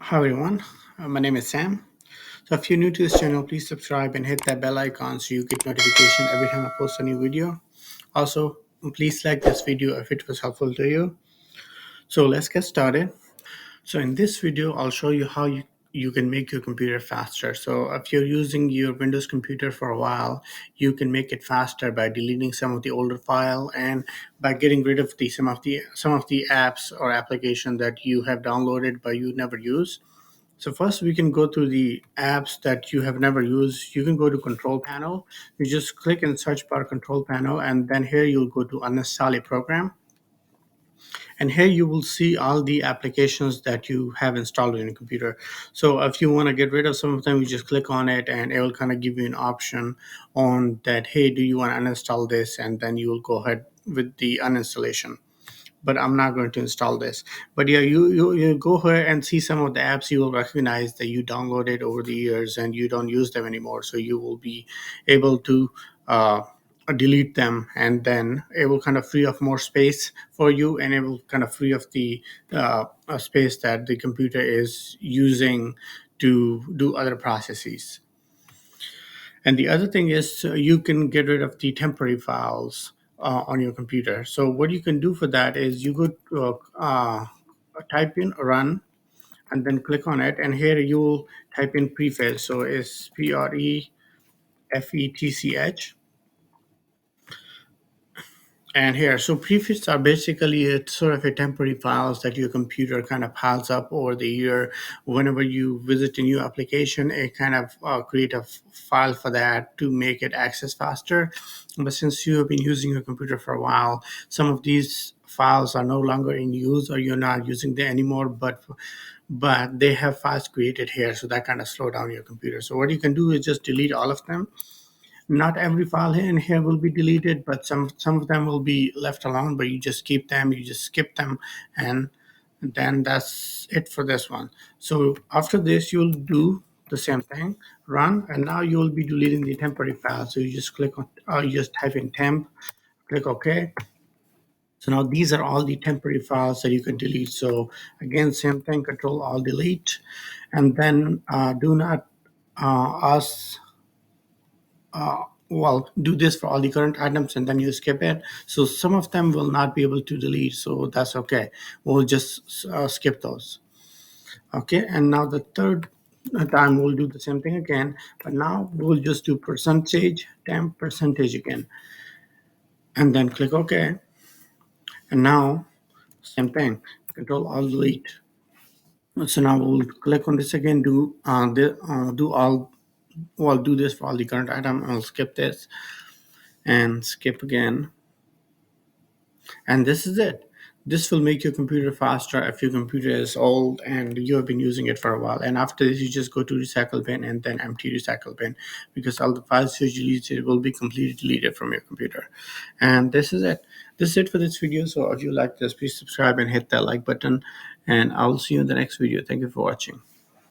Hi everyone, my name is Sam. So if you're new to this channel, please subscribe and hit that bell icon so you get notification every time I post a new video. Also, please like this video if it was helpful to you. So let's get started. So in this video, I'll show you how you can make your computer faster. So if you're using your Windows computer for a while, you can make it faster by deleting some of the older file and by getting rid of the some of the apps or application that you have downloaded but you never use. So first we can go through the apps that you have never used. You can go to control panel. You just click in search bar control panel and then here you'll go to uninstall a program. And here you will see all the applications that you have installed on your computer. So if you want to get rid of some of them, you just click on it and it will kind of give you an option on that, hey, do you want to uninstall this? And then you will go ahead with the uninstallation, but I'm not going to install this. But yeah, you go here and see some of the apps you will recognize that you downloaded over the years and you don't use them anymore. So you will be able to uh, delete them, and then it will kind of free up more space for you, and it will kind of free up the space that the computer is using to do other processes. And the other thing is you can get rid of the temporary files on your computer. So what you can do for that is you go to type in run and then click on it. And here you'll type in prefetch. So it's prefetch. And here, so prefix are basically a sort of a temporary files that your computer kind of piles up over the year. Whenever you visit a new application, it kind of create a file for that to make it access faster. But since you have been using your computer for a while, some of these files are no longer in use or you're not using them anymore, but they have files created here, so that kind of slow down your computer. So what you can do is just delete all of them. Not every file in here will be deleted, but some of them will be left alone, but you just keep them, you just skip them, and then that's it for this one. So after this you'll do the same thing, run, and now you will be deleting the temporary file. So you just click on you just type in temp, click OK. So now these are all the temporary files that you can delete. So again, same thing, control alt delete, and then do not ask well, do this for all the current items and then you skip it. So some of them will not be able to delete, so that's okay. We'll just skip those. Okay, and now the third time we'll do the same thing again, but now we'll just do percentage temp percentage again and then click OK. And now same thing, control alt delete. So now we'll click on this again, do all, well, do this for all the current item. I'll skip this and skip again. And this is it. This will make your computer faster if your computer is old and you have been using it for a while. And after this, you just go to recycle bin and then empty recycle bin, because all the files you deleted will be completely deleted from your computer. And this is it. This is it for this video. So if you like this, please subscribe and hit that like button. And I'll see you in the next video. Thank you for watching.